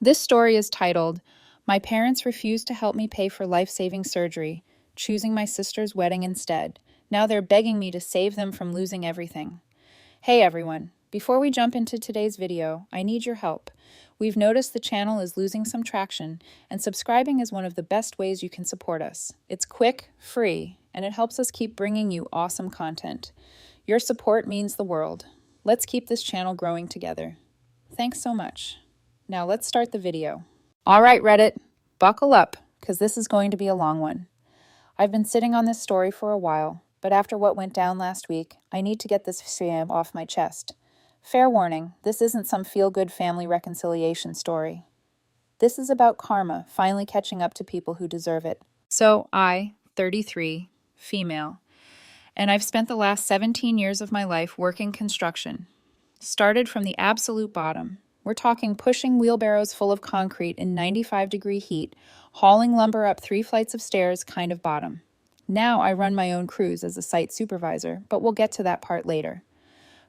This story is titled, My Parents Refused to Help Me Pay for Life-Saving Surgery, Choosing My Sister's Wedding Instead. Now they're begging me to save them from losing everything. Hey everyone, before we jump into today's video, I need your help. We've noticed the channel is losing some traction, and subscribing is one of the best ways you can support us. It's quick, free, and it helps us keep bringing you awesome content. Your support means the world. Let's keep this channel growing together. Thanks so much. Now let's start the video. All right, Reddit, buckle up, because this is going to be a long one. I've been sitting on this story for a while, but after what went down last week, I need to get this shame off my chest. Fair warning, this isn't some feel-good family reconciliation story. This is about karma finally catching up to people who deserve it. So I, 33, female, and I've spent the last 17 years of my life working construction. Started from the absolute bottom. We're talking pushing wheelbarrows full of concrete in 95-degree heat, hauling lumber up 3 flights of stairs kind of bottom. Now I run my own crews as a site supervisor, but we'll get to that part later.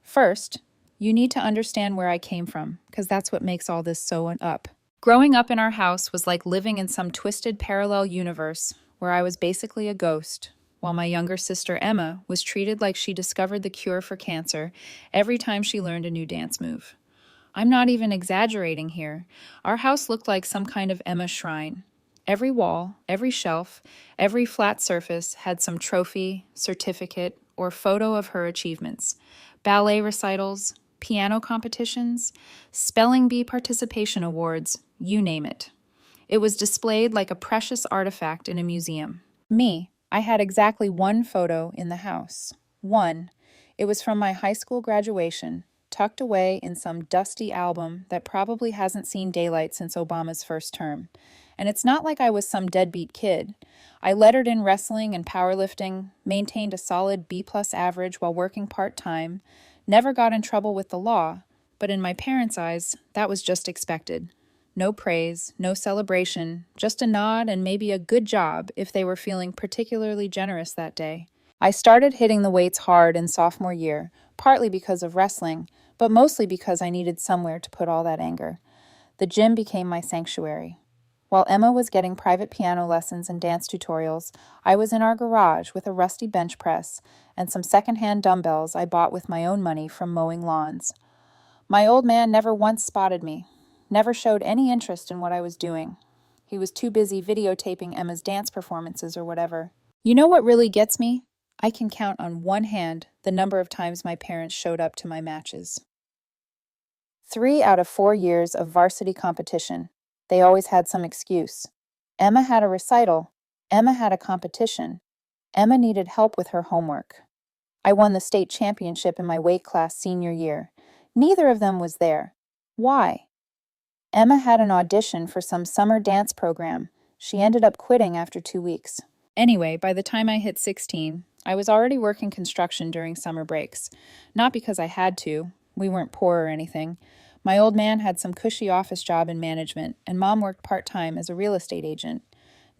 First, you need to understand where I came from, because that's what makes all this so up. Growing up in our house was like living in some twisted parallel universe where I was basically a ghost, while my younger sister Emma was treated like she discovered the cure for cancer every time she learned a new dance move. I'm not even exaggerating here. Our house looked like some kind of Emma shrine. Every wall, every shelf, every flat surface had some trophy, certificate, or photo of her achievements. Ballet recitals, piano competitions, spelling bee participation awards, you name it. It was displayed like a precious artifact in a museum. Me, I had exactly one photo in the house. One. It was from my high school graduation, tucked away in some dusty album that probably hasn't seen daylight since Obama's first term. And it's not like I was some deadbeat kid. I lettered in wrestling and powerlifting, maintained a solid B+ average while working part-time, never got in trouble with the law, but in my parents' eyes, that was just expected. No praise, no celebration, just a nod and maybe a good job if they were feeling particularly generous that day. I started hitting the weights hard in sophomore year, partly because of wrestling, but mostly because I needed somewhere to put all that anger. The gym became my sanctuary. While Emma was getting private piano lessons and dance tutorials, I was in our garage with a rusty bench press and some secondhand dumbbells I bought with my own money from mowing lawns. My old man never once spotted me, never showed any interest in what I was doing. He was too busy videotaping Emma's dance performances or whatever. You know what really gets me? I can count on one hand the number of times my parents showed up to my matches. 3 out of 4 years of varsity competition. They always had some excuse. Emma had a recital. Emma had a competition. Emma needed help with her homework. I won the state championship in my weight class senior year. Neither of them was there. Why? Emma had an audition for some summer dance program. She ended up quitting after 2 weeks. Anyway, by the time I hit 16, I was already working construction during summer breaks. Not because I had to. We weren't poor or anything. My old man had some cushy office job in management, and Mom worked part-time as a real estate agent.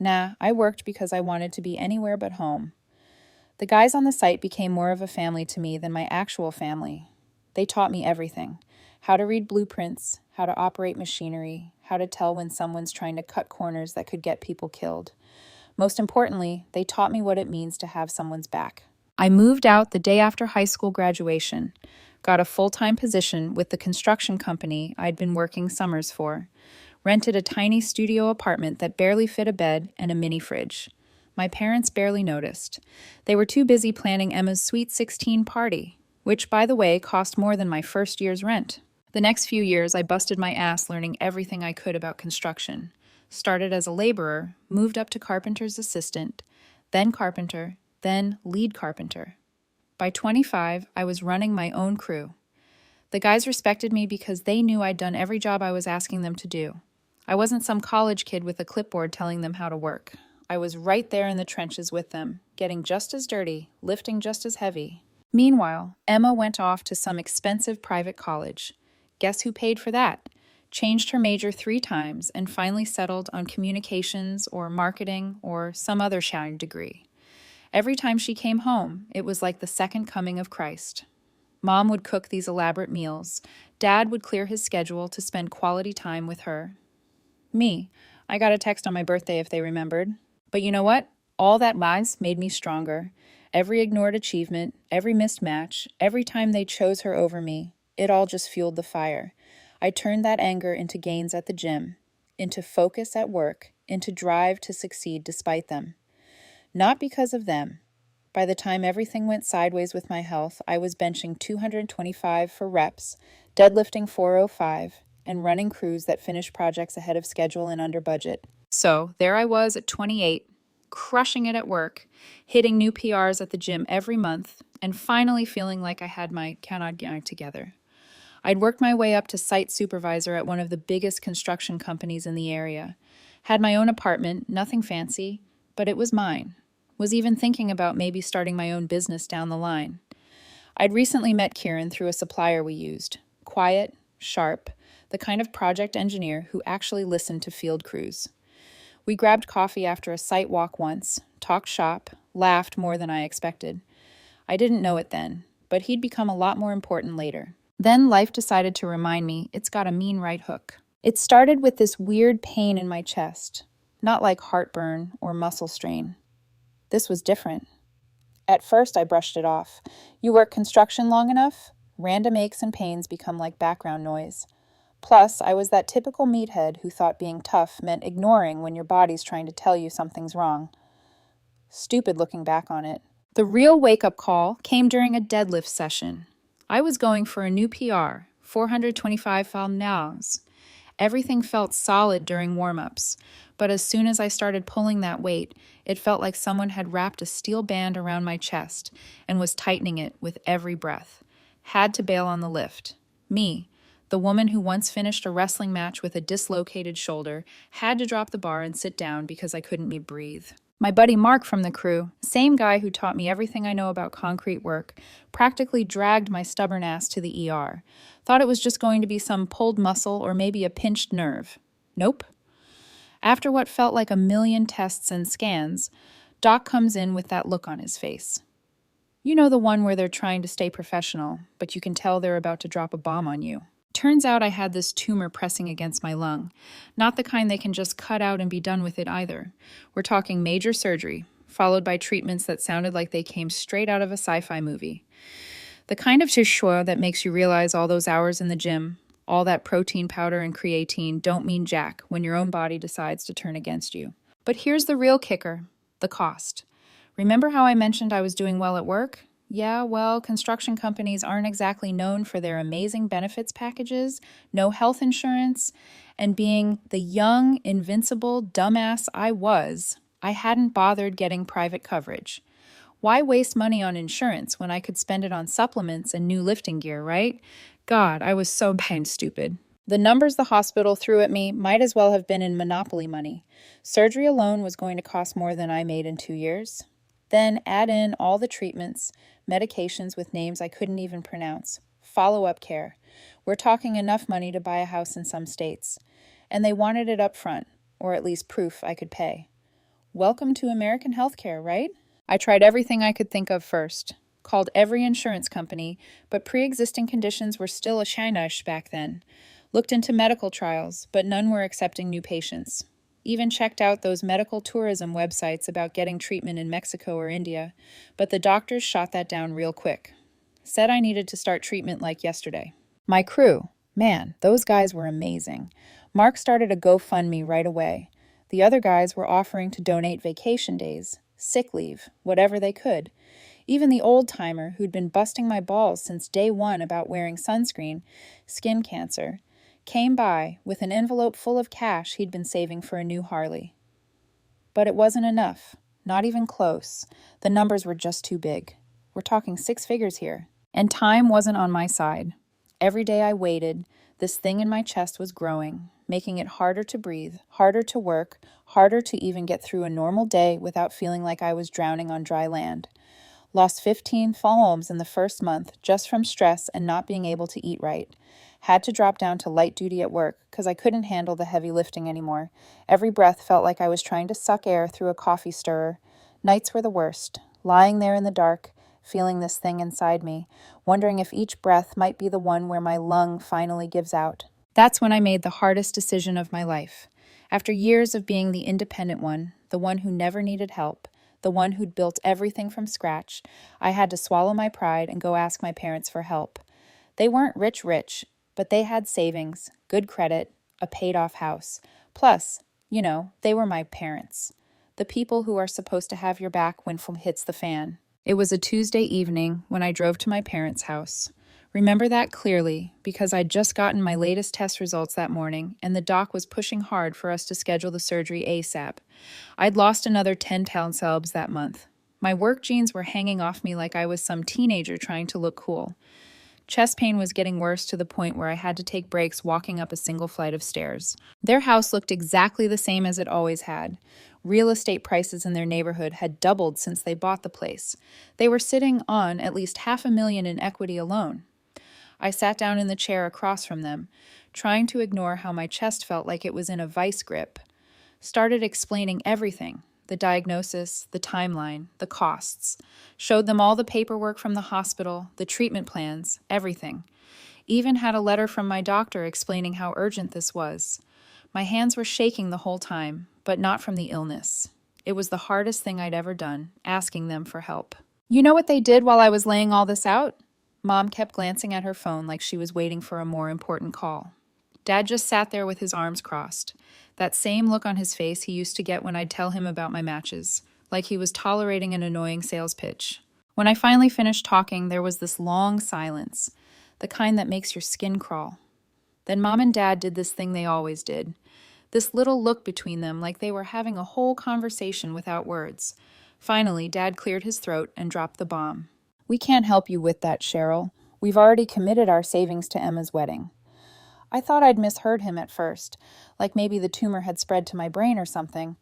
Nah, I worked because I wanted to be anywhere but home. The guys on the site became more of a family to me than my actual family. They taught me everything. How to read blueprints, how to operate machinery, how to tell when someone's trying to cut corners that could get people killed. Most importantly, they taught me what it means to have someone's back. I moved out the day after high school graduation, got a full-time position with the construction company I'd been working summers for, rented a tiny studio apartment that barely fit a bed and a mini fridge. My parents barely noticed. They were too busy planning Emma's Sweet 16 party, which, by the way, cost more than my first year's rent. The next few years, I busted my ass learning everything I could about construction. Started as a laborer, moved up to carpenter's assistant, then carpenter, then lead carpenter. By 25, I was running my own crew. The guys respected me because they knew I'd done every job I was asking them to do. I wasn't some college kid with a clipboard telling them how to work. I was right there in the trenches with them, getting just as dirty, lifting just as heavy. Meanwhile, Emma went off to some expensive private college. Guess who paid for that? Changed her major 3 times and finally settled on communications or marketing or some other shiny degree. Every time she came home, it was like the second coming of Christ. Mom would cook these elaborate meals. Dad would clear his schedule to spend quality time with her. Me. I got a text on my birthday if they remembered. But you know what? All that lies made me stronger. Every ignored achievement, every missed match, every time they chose her over me, it all just fueled the fire. I turned that anger into gains at the gym, into focus at work, into drive to succeed despite them. Not because of them. By the time everything went sideways with my health, I was benching 225 for reps, deadlifting 405, and running crews that finished projects ahead of schedule and under budget. So there I was at 28, crushing it at work, hitting new PRs at the gym every month, and finally feeling like I had my cannot get together. I'd worked my way up to site supervisor at one of the biggest construction companies in the area. Had my own apartment, nothing fancy, but it was mine. Was even thinking about maybe starting my own business down the line. I'd recently met Kieran through a supplier we used. Quiet, sharp, the kind of project engineer who actually listened to field crews. We grabbed coffee after a site walk once, talked shop, laughed more than I expected. I didn't know it then, but he'd become a lot more important later. Then life decided to remind me it's got a mean right hook. It started with this weird pain in my chest, not like heartburn or muscle strain. This was different. At first, I brushed it off. You work construction long enough, random aches and pains become like background noise. Plus, I was that typical meathead who thought being tough meant ignoring when your body's trying to tell you something's wrong. Stupid looking back on it. The real wake-up call came during a deadlift session. I was going for a new PR, 425 pounds. Everything felt solid during warm-ups, but as soon as I started pulling that weight, it felt like someone had wrapped a steel band around my chest and was tightening it with every breath. Had to bail on the lift. Me, the woman who once finished a wrestling match with a dislocated shoulder, had to drop the bar and sit down because I couldn't breathe. My buddy Mark from the crew, same guy who taught me everything I know about concrete work, practically dragged my stubborn ass to the ER. Thought it was just going to be some pulled muscle or maybe a pinched nerve. Nope. After what felt like a million tests and scans, Doc comes in with that look on his face. You know, the one where they're trying to stay professional, but you can tell they're about to drop a bomb on you. Turns out I had this tumor pressing against my lung. Not the kind they can just cut out and be done with it either. We're talking major surgery, followed by treatments that sounded like they came straight out of a sci-fi movie. The kind of tishua that makes you realize all those hours in the gym, all that protein powder and creatine don't mean jack when your own body decides to turn against you. But here's the real kicker, the cost. Remember how I mentioned I was doing well at work? Yeah, well, construction companies aren't exactly known for their amazing benefits packages, no health insurance, and being the young, invincible dumbass I hadn't bothered getting private coverage. Why waste money on insurance when I could spend it on supplements and new lifting gear, right? God, I was so stupid. The numbers the hospital threw at me might as well have been in Monopoly money. Surgery alone was going to cost more than I made in 2 years. Then add in all the treatments, medications with names I couldn't even pronounce, follow-up care. We're talking enough money to buy a house in some states. And they wanted it up front, or at least proof I could pay. Welcome to American healthcare, right? I tried everything I could think of first. Called every insurance company, but pre-existing conditions were still a shinish back then. Looked into medical trials, but none were accepting new patients. Even checked out those medical tourism websites about getting treatment in Mexico or India, but the doctors shot that down real quick. Said I needed to start treatment like yesterday. My crew, man, those guys were amazing. Mark started a GoFundMe right away. The other guys were offering to donate vacation days, sick leave, whatever they could. Even the old-timer who'd been busting my balls since day one about wearing sunscreen, skin cancer, came by with an envelope full of cash he'd been saving for a new Harley. But it wasn't enough, not even close. The numbers were just too big. We're talking 6 figures here. And time wasn't on my side. Every day I waited, this thing in my chest was growing, making it harder to breathe, harder to work, harder to even get through a normal day without feeling like I was drowning on dry land. Lost 15 pounds in the first month just from stress and not being able to eat right. Had to drop down to light duty at work because I couldn't handle the heavy lifting anymore. Every breath felt like I was trying to suck air through a coffee stirrer. Nights were the worst. Lying there in the dark, feeling this thing inside me, wondering if each breath might be the one where my lung finally gives out. That's when I made the hardest decision of my life. After years of being the independent one, the one who never needed help, the one who'd built everything from scratch, I had to swallow my pride and go ask my parents for help. They weren't rich, but they had savings, good credit, a paid-off house. Plus, they were my parents. The people who are supposed to have your back when hits the fan. It was a Tuesday evening when I drove to my parents' house. Remember that clearly because I'd just gotten my latest test results that morning and the doc was pushing hard for us to schedule the surgery ASAP. I'd lost another 10 pound celebs that month. My work jeans were hanging off me like I was some teenager trying to look cool. Chest pain was getting worse to the point where I had to take breaks walking up a single flight of stairs. Their house looked exactly the same as it always had. Real estate prices in their neighborhood had doubled since they bought the place. They were sitting on at least $500,000 in equity alone. I sat down in the chair across from them, trying to ignore how my chest felt like it was in a vice grip. Started explaining everything, the diagnosis, the timeline, the costs. Showed them all the paperwork from the hospital, the treatment plans, everything. Even had a letter from my doctor explaining how urgent this was. My hands were shaking the whole time, but not from the illness. It was the hardest thing I'd ever done, asking them for help. You know what they did while I was laying all this out? Mom kept glancing at her phone like she was waiting for a more important call. Dad just sat there with his arms crossed. That same look on his face he used to get when I'd tell him about my matches, like he was tolerating an annoying sales pitch. When I finally finished talking, there was this long silence, the kind that makes your skin crawl. Then Mom and Dad did this thing they always did. This little look between them like they were having a whole conversation without words. Finally, Dad cleared his throat and dropped the bomb. We can't help you with that, Cheryl. We've already committed our savings to Emma's wedding. I thought I'd misheard him at first, like maybe the tumor had spread to my brain or something.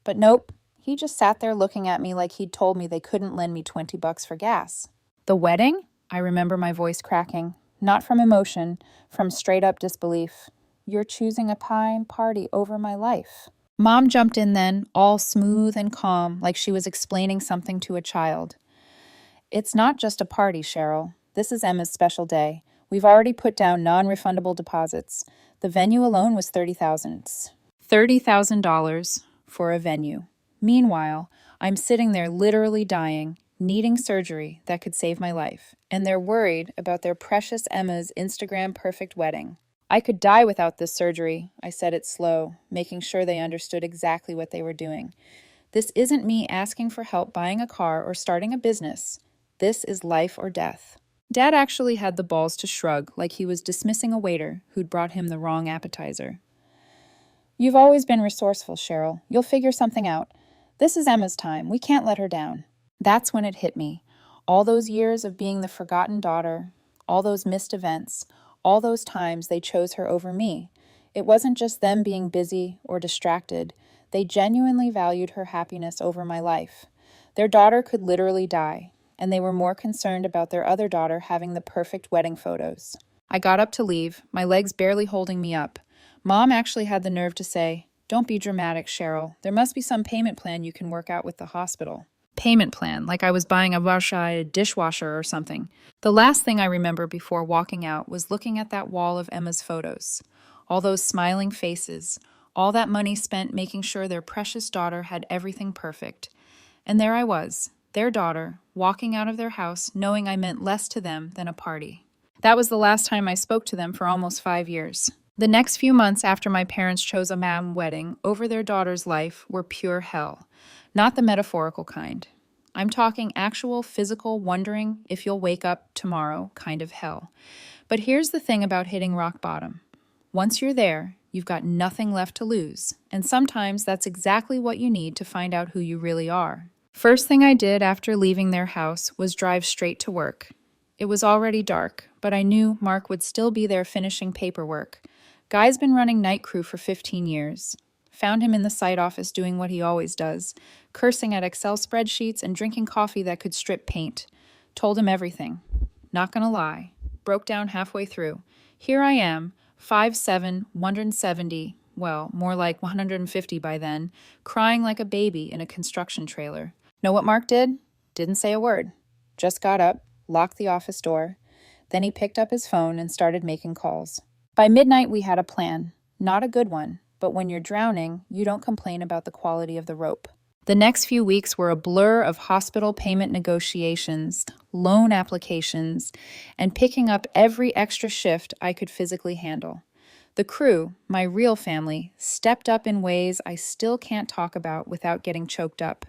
But nope, he just sat there looking at me like he'd told me they couldn't lend me $20 for gas. The wedding? I remember my voice cracking. Not from emotion, from straight-up disbelief. You're choosing a party over my life. Mom jumped in then, all smooth and calm, like she was explaining something to a child. It's not just a party, Cheryl. This is Emma's special day. We've already put down non-refundable deposits. The venue alone was $30,000. $30,000 for a venue. Meanwhile, I'm sitting there literally dying, needing surgery that could save my life, and they're worried about their precious Emma's Instagram perfect wedding. I could die without this surgery, I said it slow, making sure they understood exactly what they were doing. This isn't me asking for help buying a car or starting a business. This is life or death. Dad actually had the balls to shrug like he was dismissing a waiter who'd brought him the wrong appetizer. You've always been resourceful, Cheryl. You'll figure something out. This is Emma's time. We can't let her down. That's when it hit me. All those years of being the forgotten daughter, all those missed events, all those times they chose her over me. It wasn't just them being busy or distracted. They genuinely valued her happiness over my life. Their daughter could literally die, and they were more concerned about their other daughter having the perfect wedding photos. I got up to leave, my legs barely holding me up. Mom actually had the nerve to say, "Don't be dramatic, Cheryl. There must be some payment plan you can work out with the hospital." Payment plan, like I was buying a dishwasher or something. The last thing I remember before walking out was looking at that wall of Emma's photos. All those smiling faces, all that money spent making sure their precious daughter had everything perfect. And there I was, their daughter, walking out of their house knowing I meant less to them than a party. That was the last time I spoke to them for almost 5 years. The next few months after my parents chose a wedding over their daughter's life were pure hell. Not the metaphorical kind. I'm talking actual physical wondering if you'll wake up tomorrow kind of hell. But here's the thing about hitting rock bottom. Once you're there, you've got nothing left to lose. And sometimes that's exactly what you need to find out who you really are. First thing I did after leaving their house was drive straight to work. It was already dark, but I knew Mark would still be there finishing paperwork. Guy's been running night crew for 15 years. Found him in the site office doing what he always does, cursing at Excel spreadsheets and drinking coffee that could strip paint. Told him everything. Not gonna lie. Broke down halfway through. Here I am, 5'7", 170, well, more like 150 by then, crying like a baby in a construction trailer. Know what Mark did? Didn't say a word. Just got up, locked the office door. Then he picked up his phone and started making calls. By midnight, we had a plan. Not a good one, but when you're drowning, you don't complain about the quality of the rope. The next few weeks were a blur of hospital payment negotiations, loan applications, and picking up every extra shift I could physically handle. The crew, my real family, stepped up in ways I still can't talk about without getting choked up.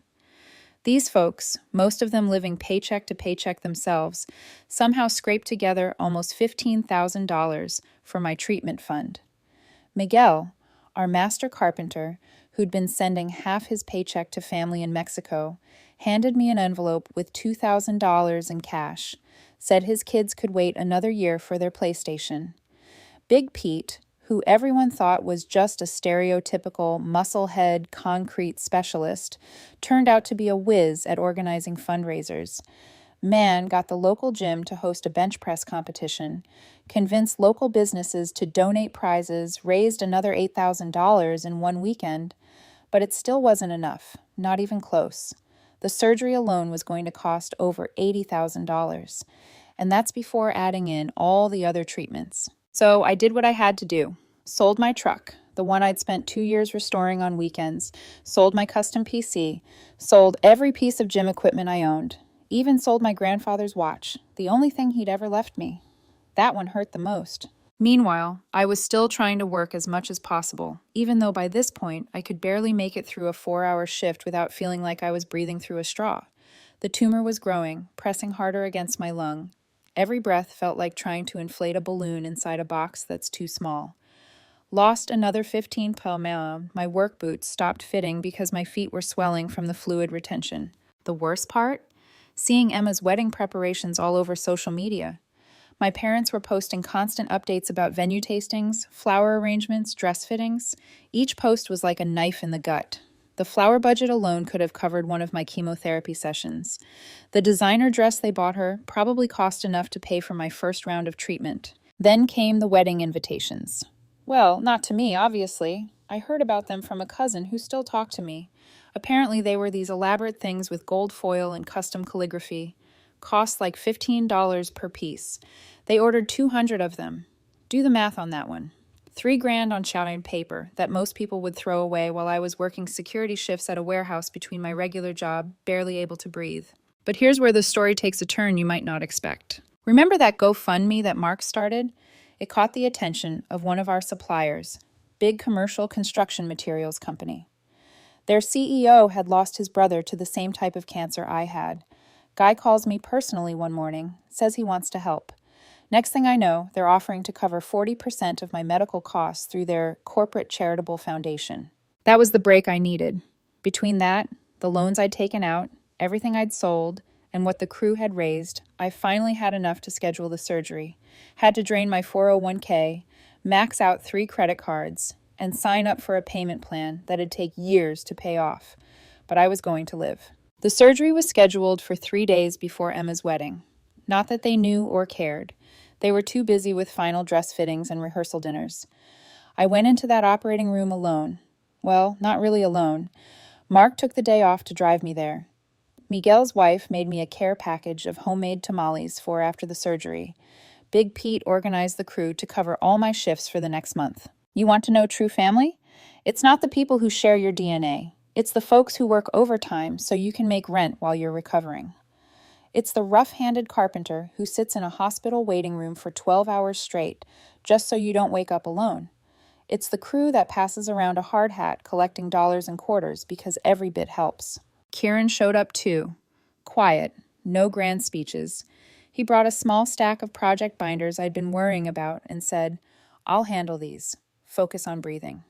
These folks, most of them living paycheck to paycheck themselves, somehow scraped together almost $15,000 for my treatment fund. Miguel, our master carpenter, who'd been sending half his paycheck to family in Mexico, handed me an envelope with $2,000 in cash, said his kids could wait another year for their PlayStation. Big Pete, who everyone thought was just a stereotypical musclehead concrete specialist, turned out to be a whiz at organizing fundraisers. Man got the local gym to host a bench press competition, convinced local businesses to donate prizes, raised another $8,000 in one weekend, but it still wasn't enough, not even close. The surgery alone was going to cost over $80,000, and that's before adding in all the other treatments. So I did what I had to do. Sold my truck, the one I'd spent 2 years restoring on weekends, sold my custom PC, sold every piece of gym equipment I owned, even sold my grandfather's watch, the only thing he'd ever left me. That one hurt the most. Meanwhile, I was still trying to work as much as possible, even though by this point I could barely make it through a 4-hour shift without feeling like I was breathing through a straw. The tumor was growing, pressing harder against my lung. Every breath felt like trying to inflate a balloon inside a box that's too small. Lost another 15 pounds. My work boots stopped fitting because my feet were swelling from the fluid retention. The worst part? Seeing Emma's wedding preparations all over social media. My parents were posting constant updates about venue tastings, flower arrangements, dress fittings. Each post was like a knife in the gut. The flower budget alone could have covered one of my chemotherapy sessions. The designer dress they bought her probably cost enough to pay for my first round of treatment. Then came the wedding invitations. Well, not to me, obviously. I heard about them from a cousin who still talked to me. Apparently they were these elaborate things with gold foil and custom calligraphy. Cost like $15 per piece. They ordered 200 of them. Do the math on that one. $3,000 on shouting paper that most people would throw away while I was working security shifts at a warehouse between my regular job, barely able to breathe. But here's where the story takes a turn you might not expect. Remember that GoFundMe that Mark started? It caught the attention of one of our suppliers, big commercial construction materials company. Their CEO had lost his brother to the same type of cancer I had. Guy calls me personally one morning, says he wants to help. Next thing I know, they're offering to cover 40% of my medical costs through their corporate charitable foundation. That was the break I needed. Between that, the loans I'd taken out, everything I'd sold, and what the crew had raised, I finally had enough to schedule the surgery. Had to drain my 401k, max out 3 credit cards, and sign up for a payment plan that'd take years to pay off. But I was going to live. The surgery was scheduled for 3 days before Emma's wedding. Not that they knew or cared. They were too busy with final dress fittings and rehearsal dinners. I went into that operating room alone. Well, not really alone. Mark took the day off to drive me there. Miguel's wife made me a care package of homemade tamales for after the surgery. Big Pete organized the crew to cover all my shifts for the next month. You want to know true family? It's not the people who share your DNA. It's the folks who work overtime so you can make rent while you're recovering. It's the rough-handed carpenter who sits in a hospital waiting room for 12 hours straight, just so you don't wake up alone. It's the crew that passes around a hard hat collecting dollars and quarters because every bit helps. Kieran showed up too. Quiet, no grand speeches. He brought a small stack of project binders I'd been worrying about and said, "I'll handle these. Focus on breathing."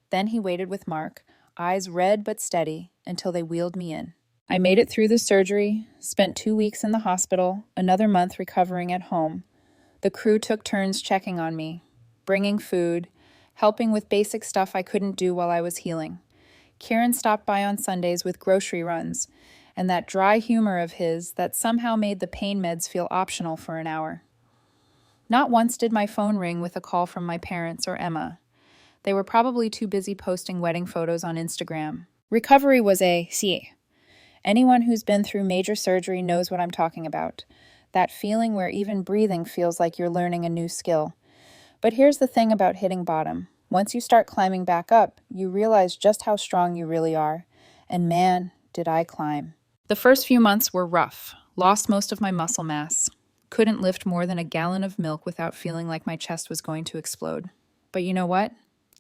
Then he waited with Mark, eyes red but steady, until they wheeled me in. I made it through the surgery, spent 2 weeks in the hospital, another month recovering at home. The crew took turns checking on me, bringing food, helping with basic stuff I couldn't do while I was healing. Kieran stopped by on Sundays with grocery runs, and that dry humor of his that somehow made the pain meds feel optional for an hour. Not once did my phone ring with a call from my parents or Emma. They were probably too busy posting wedding photos on Instagram. Recovery was a sí. Anyone who's been through major surgery knows what I'm talking about. That feeling where even breathing feels like you're learning a new skill. But here's the thing about hitting bottom. Once you start climbing back up, you realize just how strong you really are. And man, did I climb. The first few months were rough. Lost most of my muscle mass. Couldn't lift more than a gallon of milk without feeling like my chest was going to explode. But you know what?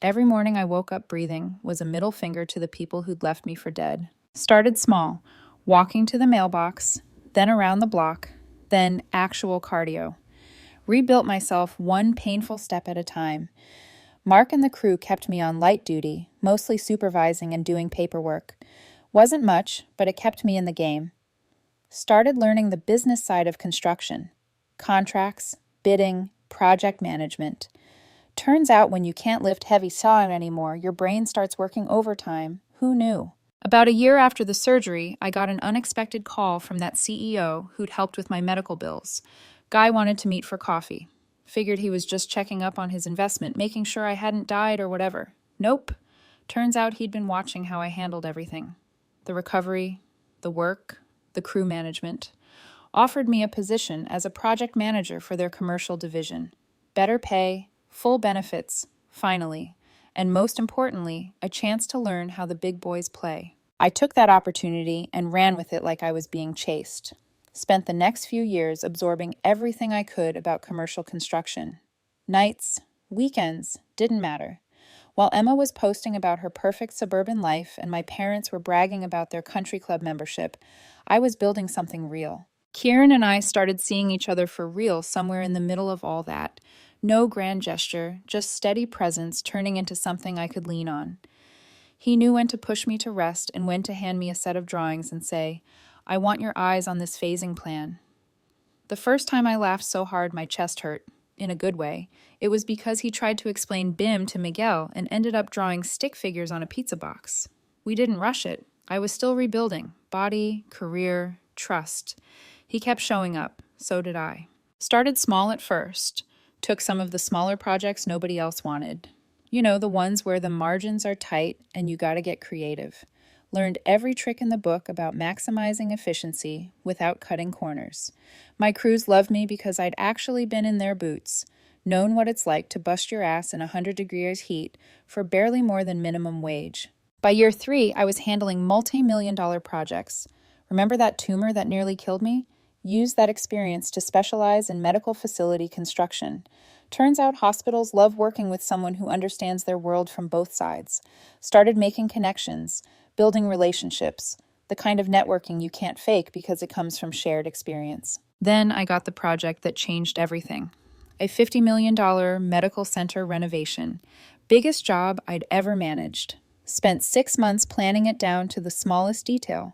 Every morning I woke up breathing was a middle finger to the people who'd left me for dead. Started small, walking to the mailbox, then around the block, then actual cardio. Rebuilt myself one painful step at a time. Mark and the crew kept me on light duty, mostly supervising and doing paperwork. Wasn't much, but it kept me in the game. Started learning the business side of construction. Contracts, bidding, project management. Turns out when you can't lift heavy sawing anymore, your brain starts working overtime. Who knew? About a year after the surgery, I got an unexpected call from that CEO who'd helped with my medical bills. Guy wanted to meet for coffee. Figured he was just checking up on his investment, making sure I hadn't died or whatever. Nope. Turns out he'd been watching how I handled everything. The recovery, the work, the crew management. Offered me a position as a project manager for their commercial division. Better pay, full benefits, finally. And most importantly, a chance to learn how the big boys play. I took that opportunity and ran with it like I was being chased. Spent the next few years absorbing everything I could about commercial construction. Nights, weekends, didn't matter. While Emma was posting about her perfect suburban life and my parents were bragging about their country club membership, I was building something real. Kieran and I started seeing each other for real somewhere in the middle of all that. No grand gesture, just steady presence turning into something I could lean on. He knew when to push me to rest and when to hand me a set of drawings and say, "I want your eyes on this phasing plan." The first time I laughed so hard my chest hurt, in a good way, it was because he tried to explain BIM to Miguel and ended up drawing stick figures on a pizza box. We didn't rush it. I was still rebuilding. Body, career, trust. He kept showing up. So did I. Started small at first. Took some of the smaller projects nobody else wanted. You know, the ones where the margins are tight and you gotta get creative. Learned every trick in the book about maximizing efficiency without cutting corners. My crews loved me because I'd actually been in their boots, known what it's like to bust your ass in 100 degrees heat for barely more than minimum wage. By year 3, I was handling multi-million-dollar projects. Remember that tumor that nearly killed me? Used that experience to specialize in medical facility construction. Turns out hospitals love working with someone who understands their world from both sides. Started making connections, building relationships, the kind of networking you can't fake because it comes from shared experience. Then I got the project that changed everything. A $50 million medical center renovation. Biggest job I'd ever managed. Spent 6 months planning it down to the smallest detail.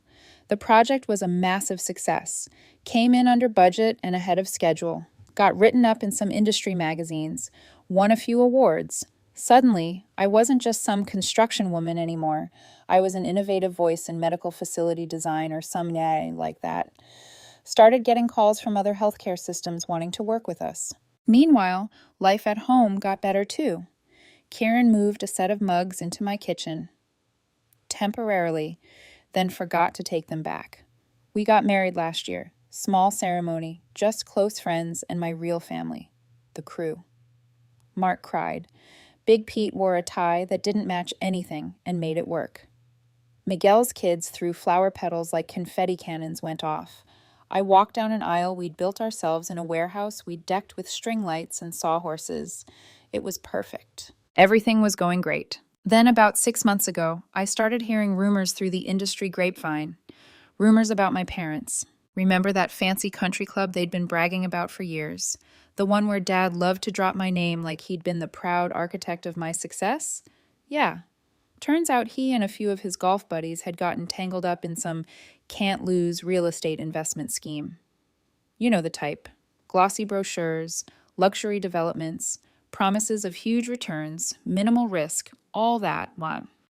The project was a massive success. Came in under budget and ahead of schedule. Got written up in some industry magazines. Won a few awards. Suddenly, I wasn't just some construction woman anymore. I was an innovative voice in medical facility design or some like that. Started getting calls from other healthcare systems wanting to work with us. Meanwhile, life at home got better too. Kieran moved a set of mugs into my kitchen. Temporarily, then forgot to take them back. We got married last year. Small ceremony, just close friends and my real family, the crew. Mark cried. Big Pete wore a tie that didn't match anything and made it work. Miguel's kids threw flower petals like confetti cannons went off. I walked down an aisle we'd built ourselves in a warehouse we'd decked with string lights and sawhorses. It was perfect. Everything was going great. Then about 6 months ago, I started hearing rumors through the industry grapevine. Rumors about my parents. Remember that fancy country club they'd been bragging about for years? The one where Dad loved to drop my name like he'd been the proud architect of my success? Yeah. Turns out he and a few of his golf buddies had gotten tangled up in some can't-lose real estate investment scheme. You know the type. Glossy brochures, luxury developments, promises of huge returns, minimal risk, all that.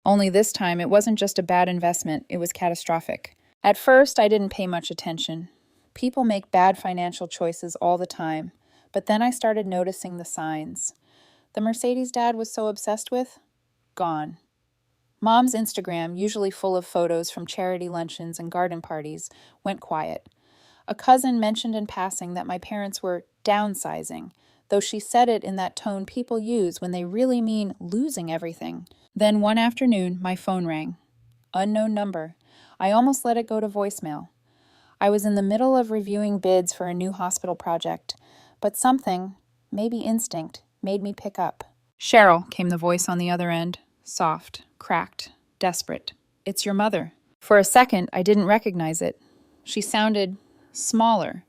Only this time it wasn't just a bad investment, it was catastrophic. At first, I didn't pay much attention. People make bad financial choices all the time, but then I started noticing the signs. The Mercedes Dad was so obsessed with? Gone. Mom's Instagram, usually full of photos from charity luncheons and garden parties, went quiet. A cousin mentioned in passing that my parents were downsizing, though she said it in that tone people use when they really mean losing everything. Then one afternoon, my phone rang. Unknown number. I almost let it go to voicemail. I was in the middle of reviewing bids for a new hospital project, but something, maybe instinct, made me pick up. Cheryl, came the voice on the other end, soft, cracked, desperate. It's your mother. For a second, I didn't recognize it. She sounded smaller,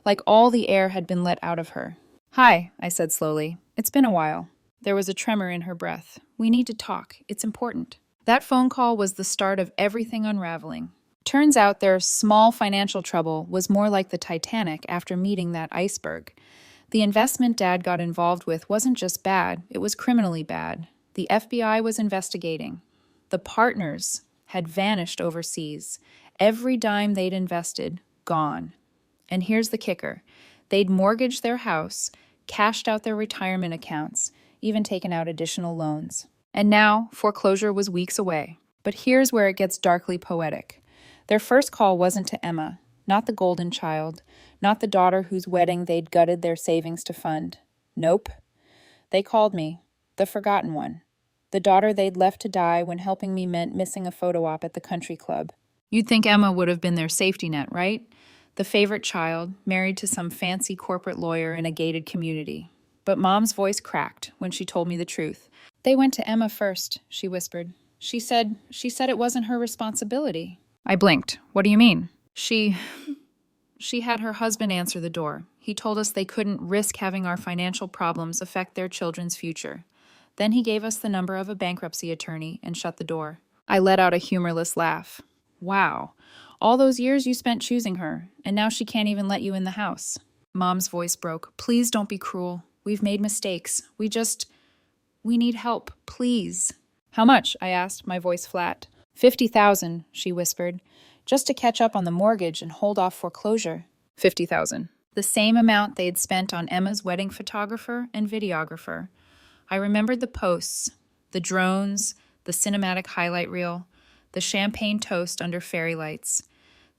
like all the air had been let out of her. Hi, I said slowly. It's been a while. There was a tremor in her breath. We need to talk. It's important. That phone call was the start of everything unraveling. Turns out their small financial trouble was more like the Titanic after meeting that iceberg. The investment Dad got involved with wasn't just bad, it was criminally bad. The FBI was investigating. The partners had vanished overseas. Every dime they'd invested, gone. And here's the kicker. They'd mortgaged their house, cashed out their retirement accounts, even taken out additional loans. And now, foreclosure was weeks away. But here's where it gets darkly poetic. Their first call wasn't to Emma, not the golden child, not the daughter whose wedding they'd gutted their savings to fund. Nope. They called me, the forgotten one, the daughter they'd left to die when helping me meant missing a photo op at the country club. You'd think Emma would have been their safety net, right? The favorite child, married to some fancy corporate lawyer in a gated community. But Mom's voice cracked when she told me the truth. They went to Emma first, she whispered. She said it wasn't her responsibility. I blinked. What do you mean? She had her husband answer the door. He told us they couldn't risk having our financial problems affect their children's future. Then he gave us the number of a bankruptcy attorney and shut the door. I let out a humorless laugh. Wow. All those years you spent choosing her, and now she can't even let you in the house. Mom's voice broke. Please don't be cruel. We've made mistakes. We need help, please. How much? I asked, my voice flat. 50,000, she whispered, just to catch up on the mortgage and hold off foreclosure. 50,000. The same amount they'd spent on Emma's wedding photographer and videographer. I remembered the posts, the drones, the cinematic highlight reel, the champagne toast under fairy lights,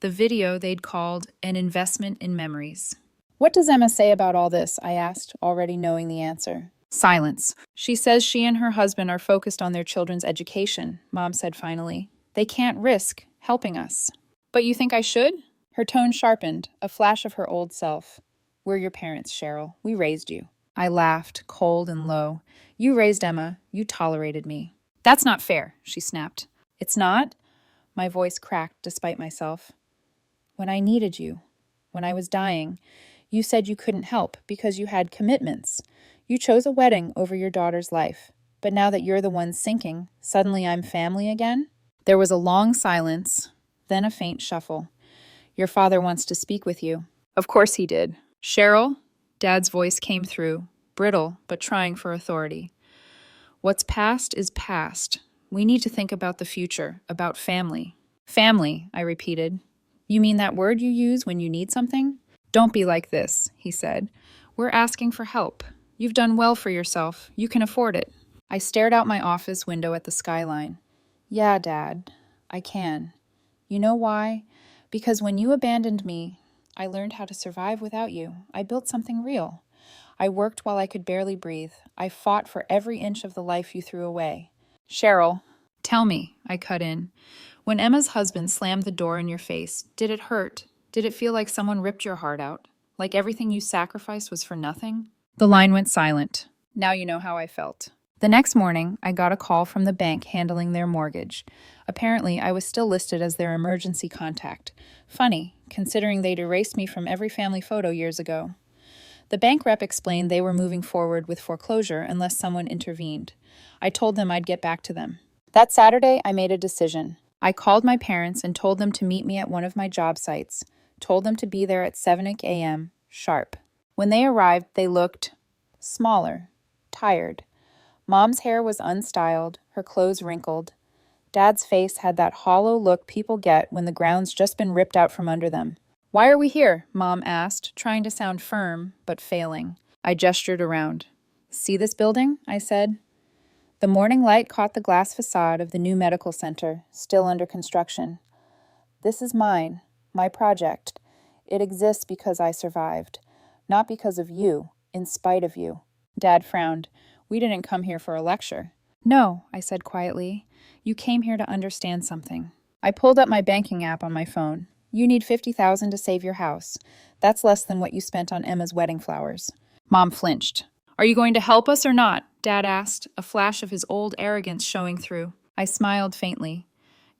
the video they'd called an investment in memories. What does Emma say about all this? I asked, already knowing the answer. Silence. She says she and her husband are focused on their children's education, Mom said finally. They can't risk helping us. But you think I should? Her tone sharpened, a flash of her old self. We're your parents, Cheryl. We raised you. I laughed, cold and low. You raised Emma. You tolerated me. That's not fair, she snapped. It's not? My voice cracked despite myself. When I needed you, when I was dying, you said you couldn't help because you had commitments. You chose a wedding over your daughter's life. But now that you're the one sinking, suddenly I'm family again? There was a long silence, then a faint shuffle. Your father wants to speak with you. Of course he did. Cheryl? Dad's voice came through, brittle but trying for authority. What's past is past. We need to think about the future, about family. Family, I repeated. You mean that word you use when you need something? Don't be like this, he said. We're asking for help. You've done well for yourself. You can afford it. I stared out my office window at the skyline. Yeah, Dad, I can. You know why? Because when you abandoned me, I learned how to survive without you. I built something real. I worked while I could barely breathe. I fought for every inch of the life you threw away. Cheryl, tell me, I cut in. When Emma's husband slammed the door in your face, did it hurt? Did it feel like someone ripped your heart out? Like everything you sacrificed was for nothing? The line went silent. Now you know how I felt. The next morning, I got a call from the bank handling their mortgage. Apparently, I was still listed as their emergency contact. Funny, considering they'd erased me from every family photo years ago. The bank rep explained they were moving forward with foreclosure unless someone intervened. I told them I'd get back to them. That Saturday, I made a decision. I called my parents and told them to meet me at one of my job sites. Told them to be there at 7 a.m., sharp. When they arrived, they looked smaller, tired. Mom's hair was unstyled, her clothes wrinkled. Dad's face had that hollow look people get when the ground's just been ripped out from under them. Why are we here? Mom asked, trying to sound firm, but failing. I gestured around. See this building? I said. The morning light caught the glass facade of the new medical center, still under construction. This is mine, my project. It exists because I survived, not because of you. In spite of you. Dad frowned. We didn't come here for a lecture. No, I said quietly. You came here to understand something. I pulled up my banking app on my phone. You need $50,000 to save your house. That's less than what you spent on Emma's wedding flowers. Mom flinched. Are you going to help us or not? Dad asked, a flash of his old arrogance showing through. I smiled faintly.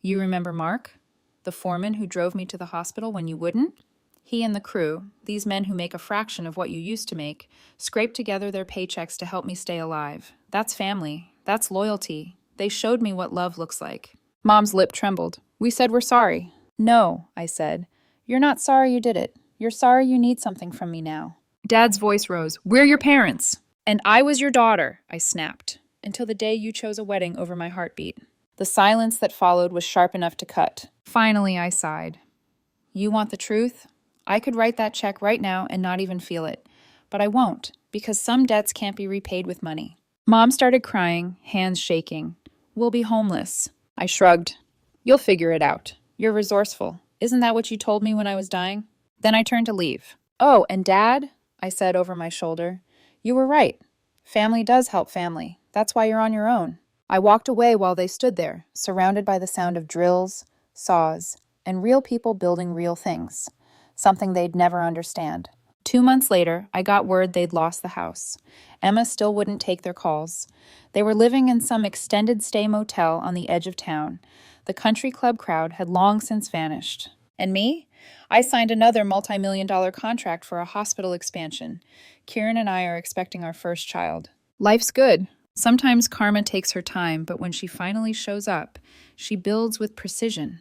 You remember Mark? The foreman who drove me to the hospital when you wouldn't? He and the crew, these men who make a fraction of what you used to make, scraped together their paychecks to help me stay alive. That's family. That's loyalty. They showed me what love looks like. Mom's lip trembled. We said we're sorry. No, I said. You're not sorry you did it. You're sorry you need something from me now. Dad's voice rose. We're your parents. And I was your daughter, I snapped, until the day you chose a wedding over my heartbeat. The silence that followed was sharp enough to cut. Finally, I sighed. You want the truth? I could write that check right now and not even feel it. But I won't, because some debts can't be repaid with money. Mom started crying, hands shaking. We'll be homeless. I shrugged. You'll figure it out. You're resourceful. Isn't that what you told me when I was dying? Then I turned to leave. Oh, and Dad, I said over my shoulder. You were right. Family does help family. That's why you're on your own. I walked away while they stood there, surrounded by the sound of drills, saws, and real people building real things. Something they'd never understand. 2 months later, I got word they'd lost the house. Emma still wouldn't take their calls. They were living in some extended stay motel on the edge of town. The country club crowd had long since vanished. And me? I signed another multi-million-dollar contract for a hospital expansion. Kieran and I are expecting our first child. Life's good. Sometimes karma takes her time, but when she finally shows up, she builds with precision.